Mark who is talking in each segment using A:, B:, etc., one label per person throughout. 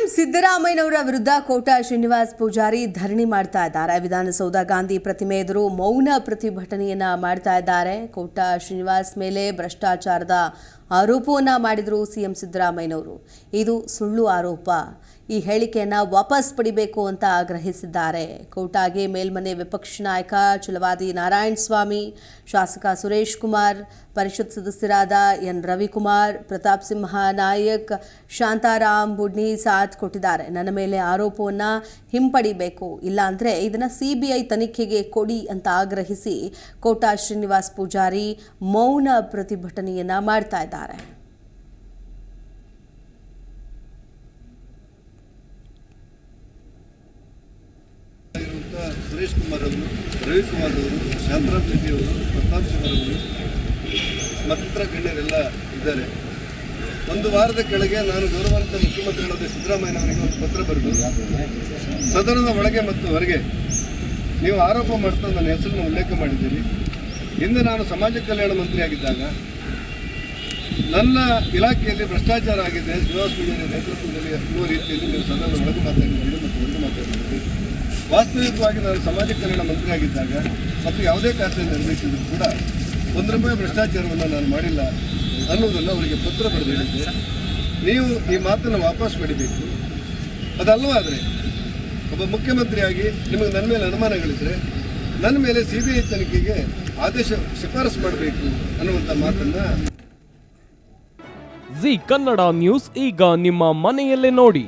A: CM ಸಿದ್ದರಾಮಯ್ಯನವರ ವಿರುದ್ಧ ಕೋಟಾ ಶ್ರೀನಿವಾಸ್ ಪೂಜಾರಿ ಧರಣಿ ಮಾಡ್ತಾ ಇದ್ದಾರೆ. ವಿಧಾನಸೌಧ ಗಾಂಧಿ ಪ್ರತಿಮೆ ಎದುರು ಮೌನ ಪ್ರತಿಭಟನೆಯನ್ನ ಮಾಡ್ತಾ ಇದ್ದಾರೆ. ಕೋಟಾ ಶ್ರೀನಿವಾಸ್ ಮೇಲೆ ಭ್ರಷ್ಟಾಚಾರದ ಆರೋಪವನ್ನ ಮಾಡಿದ್ರು ಸಿಎಂ ಸಿದ್ದರಾಮಯ್ಯನವರು. ಇದು ಸುಳ್ಳು ಆರೋಪ. ಈ ಹೇಳಿಕೆಯನ್ನ ವಾಪಸ್ ಪಡಿಬೇಕು ಅಂತ ಆಗ್ರಹಿಸಿದ್ದಾರೆ. ಕೋಟಾಗೆ ಮೇಲ್ಮನೆ ವಿಪಕ್ಷ ನಾಯಕ ಛಲವಾದಿ ನಾರಾಯಣ ಸ್ವಾಮಿ, ಶಾಸಕ ಸುರೇಶ್ ಕುಮಾರ್, ಪರಿಷತ್ ಸದಸ್ಯರಾದ ಎನ್ ರವಿಕುಮಾರ್, ಪ್ರತಾಪ್ ಸಿಂಹ ನಾಯಕ್, ಶಾಂತಾರಾಮ್ ಬುಡ್ನಿ ಸಾಥ್ ಕೊಟ್ಟಿದ್ದಾರೆ. ನನ್ನ ಮೇಲೆ ಆರೋಪವನ್ನ ಹಿಂಪಡಿಬೇಕು, ಇಲ್ಲಾಂದ್ರೆ ಇದನ್ನ ಸಿಬಿಐ ತನಿಖೆಗೆ ಕೊಡಿ ಅಂತ ಆಗ್ರಹಿಸಿ ಕೋಟಾ ಶ್ರೀನಿವಾಸ್ ಪೂಜಾರಿ ಮೌನ ಪ್ರತಿಭಟನೆಯನ್ನ ಮಾಡ್ತಾ ಇದ್ದಾರೆ.
B: ಸುರೇಶ್ ಕುಮಾರ್ ಅವರು, ರವಿಕುಮಾರ್ ಅವರು, ಶಾಂತರಾಮ್ ಶೆಟ್ಟಿ ಅವರು, ಪ್ರತಾಪ್ ಸಿಂಹ ಅವರು ಮತ್ತಿತರ ಗಣ್ಯರೆಲ್ಲ ಇದ್ದಾರೆ. ಒಂದು ವಾರದ ಕೆಳಗೆ ನಾನು ಗೌರವಾನ್ವಿತ ಮುಖ್ಯಮಂತ್ರಿಗಳಾದ ಸಿದ್ದರಾಮಯ್ಯನವರಿಗೆ ಒಂದು ಪತ್ರ ಬರೆದು ಸದನದ ಒಳಗೆ ಮತ್ತು ಹೊರಗೆ ನೀವು ಆರೋಪ ಮಾಡ್ತಾ ನನ್ನ ಹೆಸರನ್ನು ಉಲ್ಲೇಖ ಮಾಡಿದ್ದೀರಿ. ಹಿಂದೆ ನಾನು ಸಮಾಜ ಕಲ್ಯಾಣ ಮಂತ್ರಿಯಾಗಿದ್ದಾಗ ನನ್ನ ಇಲಾಖೆಯಲ್ಲಿ ಭ್ರಷ್ಟಾಚಾರ ಆಗಿದೆ, ಶ್ರೀನಿವಾಸ್ ಪೂಜಾರಿ ನೇತೃತ್ವದಲ್ಲಿ ಅನ್ನುವ ರೀತಿಯಲ್ಲಿ ನೀವು ಸದನದ ಒಳಗೆ ಮಾತಾಡಿದ್ದೀರಿ ಮತ್ತು ಹೊರಗೆ ಮಾತಾಡಿದ್ದೀರಿ. ವಾಸ್ತವಿಕವಾಗಿ ನಾನು ಸಮಾಜ ಕಲ್ಯಾಣ ಮಂತ್ರಿಯಾಗಿದ್ದಾಗ ಮತ್ತು ಯಾವುದೇ ಖಾತೆ ನಿರ್ವಹಿಸಿದ್ರು ಕೂಡ ₹1 ಭ್ರಷ್ಟಾಚಾರವನ್ನು ನಾನು ಮಾಡಿಲ್ಲ ಅನ್ನೋದನ್ನು ಅವರಿಗೆ ಪತ್ರ ಬರೆದಿದ್ದೆ. ನೀವು ಈ ಮಾತನ್ನು ವಾಪಸ್ ಪಡಿಬೇಕು. ಅದಲ್ಲವಾದರೆ ಒಬ್ಬ ಮುಖ್ಯಮಂತ್ರಿಯಾಗಿ ನಿಮಗೆ ನನ್ನ ಮೇಲೆ ಅನುಮಾನಗಳಿದ್ರೆ ನನ್ನ ಮೇಲೆ ಸಿಬಿಐ ತನಿಖೆಗೆ ಆದೇಶ ಶಿಫಾರಸು ಮಾಡಬೇಕು ಅನ್ನುವಂಥ ಮಾತನ್ನು.
C: ಜಿ ಕನ್ನಡ ನ್ಯೂಸ್ ಈಗ ನಿಮ್ಮ ಮನೆಯಲ್ಲೇ ನೋಡಿ.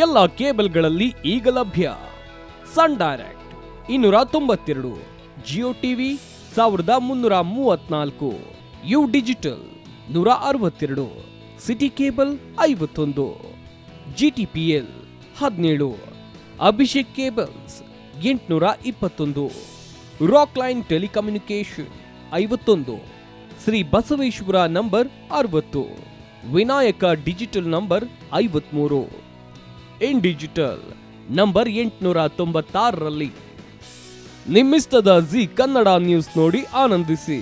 C: ಎಲ್ಲ ಕೇಬಲ್ಗಳಲ್ಲಿ ಈಗ ಲಭ್ಯ. Sun Direct 292, Jio TV 1334, U Digital 162, City Cable 51, GTPL 17, Abhishek cables 821, Rockline telecommunication 51, Shri Basaveshwara number 60, Vinayaka digital number 53, in digital number 896ರಲ್ಲಿ. ನಿಮ್ಮಿಸ್ತದ ಜಿ ಕನ್ನಡ ನ್ಯೂಸ್ ನೋಡಿ ಆನಂದಿಸಿ.